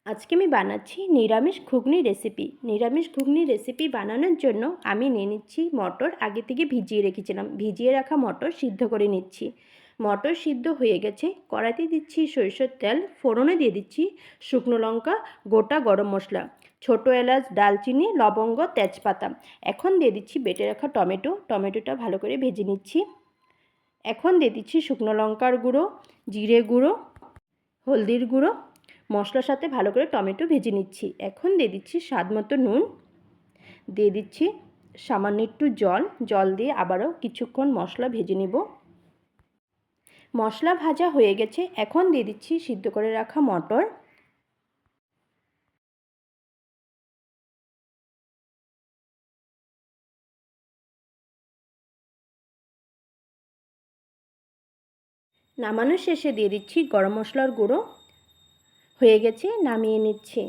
আজকে আমি বানাচ্ছি নিরামিষ ঘুগনি রেসিপি। নিরামিষ ঘুগনি রেসিপি বানানোর জন্য আমি নিয়ে নিচ্ছি মটর, আগে থেকে ভিজিয়ে রেখেছিলাম। ভিজিয়ে রাখা মটর সিদ্ধ করে নিচ্ছি। মটর সিদ্ধ হয়ে গেছে, কড়াইতে দিচ্ছি সরিষার তেল, ফোড়নে দিয়ে দিচ্ছি শুকনো লঙ্কা, গোটা গরম মশলা, ছোটো এলাচ, দালচিনি, লবঙ্গ, তেজপাতা। এখন দিয়ে দিচ্ছি বেটে রাখা টমেটো। টমেটোটা ভালো করে ভেজে নিচ্ছি। এখন দিয়ে দিচ্ছি শুকনো লঙ্কার গুঁড়ো, জিরে গুঁড়ো, হলদির গুঁড়ো। মশলার সাথে ভালো করে টমেটো ভেজে নিচ্ছি। এখন দিয়ে দিচ্ছি স্বাদ মতো নুন, দিয়ে দিচ্ছি সামান্য একটু জল দিয়ে আবারও কিছুক্ষণ মশলা ভেজে নেব। মশলা ভাজা হয়ে গেছে, এখন দিয়ে দিচ্ছি সিদ্ধ করে রাখা মটর। নামানোর শেষে দিয়ে দিচ্ছি গরম মশলার গুঁড়ো। হয়ে গেছে, নামিয়ে নিচ্ছি।